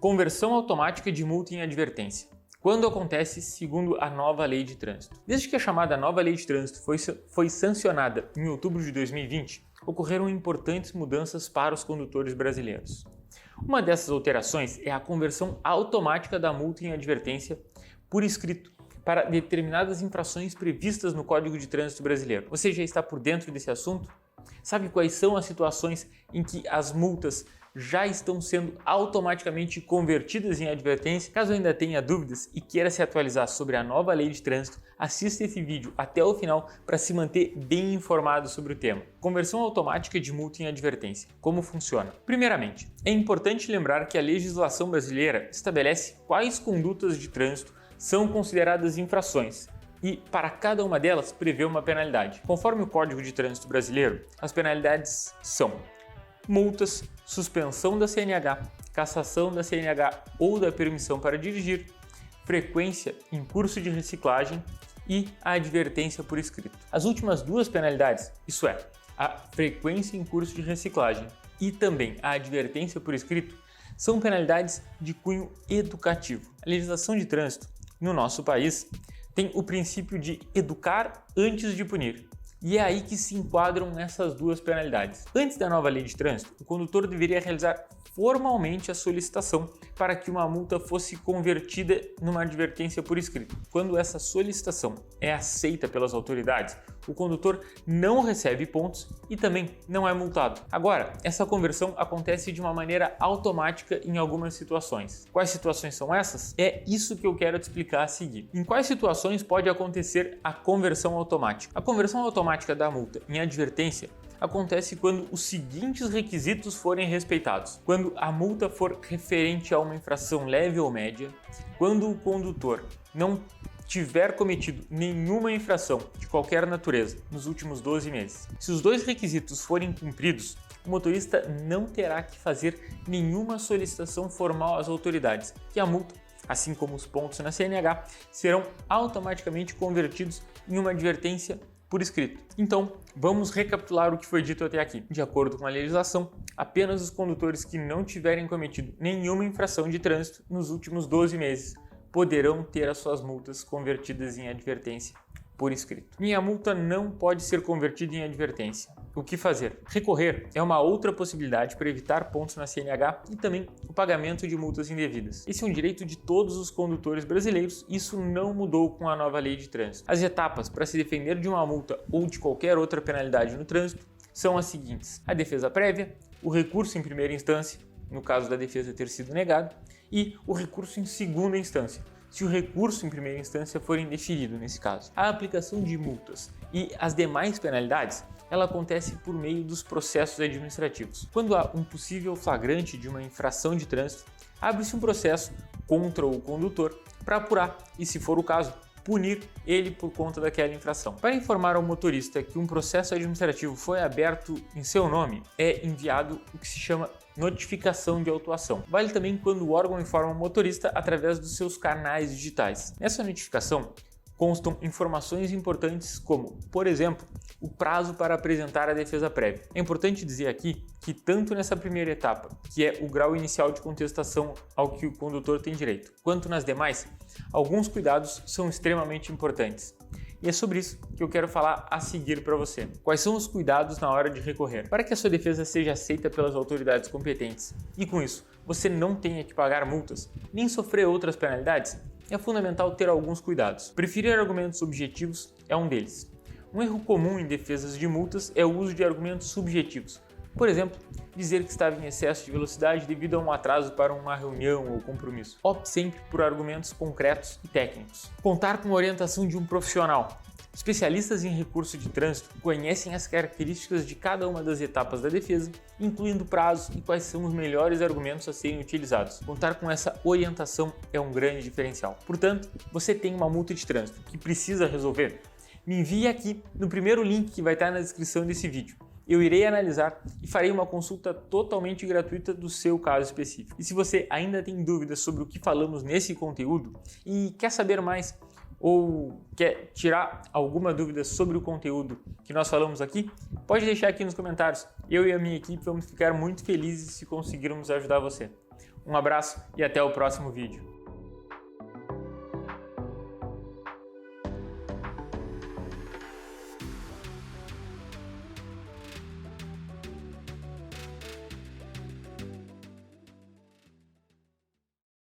Conversão automática de multa em advertência. Quando acontece segundo a nova lei de trânsito? Desde que a chamada nova lei de trânsito foi sancionada em outubro de 2020, ocorreram importantes mudanças para os condutores brasileiros. Uma dessas alterações é a conversão automática da multa em advertência por escrito para determinadas infrações previstas no Código de Trânsito Brasileiro. Você já está por dentro desse assunto? Sabe quais são as situações em que as multas já estão sendo automaticamente convertidas em advertência? Caso ainda tenha dúvidas e queira se atualizar sobre a nova lei de trânsito, assista esse vídeo até o final para se manter bem informado sobre o tema. Conversão automática de multa em advertência. Como funciona? Primeiramente, é importante lembrar que a legislação brasileira estabelece quais condutas de trânsito são consideradas infrações e, para cada uma delas, prevê uma penalidade. Conforme o Código de Trânsito Brasileiro, as penalidades são multas, suspensão da CNH, cassação da CNH ou da permissão para dirigir, frequência em curso de reciclagem e a advertência por escrito. As últimas duas penalidades, isso é, a frequência em curso de reciclagem e também a advertência por escrito, são penalidades de cunho educativo. A legislação de trânsito no nosso país tem o princípio de educar antes de punir. E é aí que se enquadram essas duas penalidades. Antes da nova lei de trânsito, o condutor deveria realizar formalmente a solicitação para que uma multa fosse convertida numa advertência por escrito. Quando essa solicitação é aceita pelas autoridades, o condutor não recebe pontos e também não é multado. Agora, essa conversão acontece de uma maneira automática em algumas situações. Quais situações são essas? É isso que eu quero te explicar a seguir. Em quais situações pode acontecer a conversão automática? A conversão automática da multa em advertência acontece quando os seguintes requisitos forem respeitados: quando a multa for referente a uma infração leve ou média, quando o condutor não tiver cometido nenhuma infração de qualquer natureza nos últimos 12 meses. Se os dois requisitos forem cumpridos, o motorista não terá que fazer nenhuma solicitação formal às autoridades e a multa, assim como os pontos na CNH, serão automaticamente convertidos em uma advertência por escrito. Então, vamos recapitular o que foi dito até aqui. De acordo com a legislação, apenas os condutores que não tiverem cometido nenhuma infração de trânsito nos últimos 12 meses poderão ter as suas multas convertidas em advertência por escrito. Minha multa não pode ser convertida em advertência. O que fazer? Recorrer é uma outra possibilidade para evitar pontos na CNH e também o pagamento de multas indevidas. Esse é um direito de todos os condutores brasileiros e isso não mudou com a nova lei de trânsito. As etapas para se defender de uma multa ou de qualquer outra penalidade no trânsito são as seguintes: a defesa prévia, o recurso em primeira instância, no caso da defesa ter sido negado, e o recurso em segunda instância, se o recurso em primeira instância for indeferido nesse caso. A aplicação de multas e as demais penalidades, ela acontece por meio dos processos administrativos. Quando há um possível flagrante de uma infração de trânsito, abre-se um processo contra o condutor para apurar e, se for o caso, punir ele por conta daquela infração. Para informar ao motorista que um processo administrativo foi aberto em seu nome, é enviado o que se chama notificação de autuação. Vale também quando o órgão informa o motorista através dos seus canais digitais. Nessa notificação constam informações importantes como, por exemplo, o prazo para apresentar a defesa prévia. É importante dizer aqui que tanto nessa primeira etapa, que é o grau inicial de contestação ao que o condutor tem direito, quanto nas demais, alguns cuidados são extremamente importantes. E é sobre isso que eu quero falar a seguir para você. Quais são os cuidados na hora de recorrer? Para que a sua defesa seja aceita pelas autoridades competentes e, com isso, você não tenha que pagar multas, nem sofrer outras penalidades, é fundamental ter alguns cuidados. Preferir argumentos objetivos é um deles. Um erro comum em defesas de multas é o uso de argumentos subjetivos. Por exemplo, dizer que estava em excesso de velocidade devido a um atraso para uma reunião ou compromisso. Opte sempre por argumentos concretos e técnicos. Contar com a orientação de um profissional. Especialistas em recurso de trânsito conhecem as características de cada uma das etapas da defesa, incluindo prazos e quais são os melhores argumentos a serem utilizados. Contar com essa orientação é um grande diferencial. Portanto, você tem uma multa de trânsito que precisa resolver? Me envie aqui no primeiro link que vai estar na descrição desse vídeo. Eu irei analisar e farei uma consulta totalmente gratuita do seu caso específico. E se você ainda tem dúvidas sobre o que falamos nesse conteúdo e quer saber mais ou quer tirar alguma dúvida sobre o conteúdo que nós falamos aqui, pode deixar aqui nos comentários. Eu e a minha equipe vamos ficar muito felizes se conseguirmos ajudar você. Um abraço e até o próximo vídeo.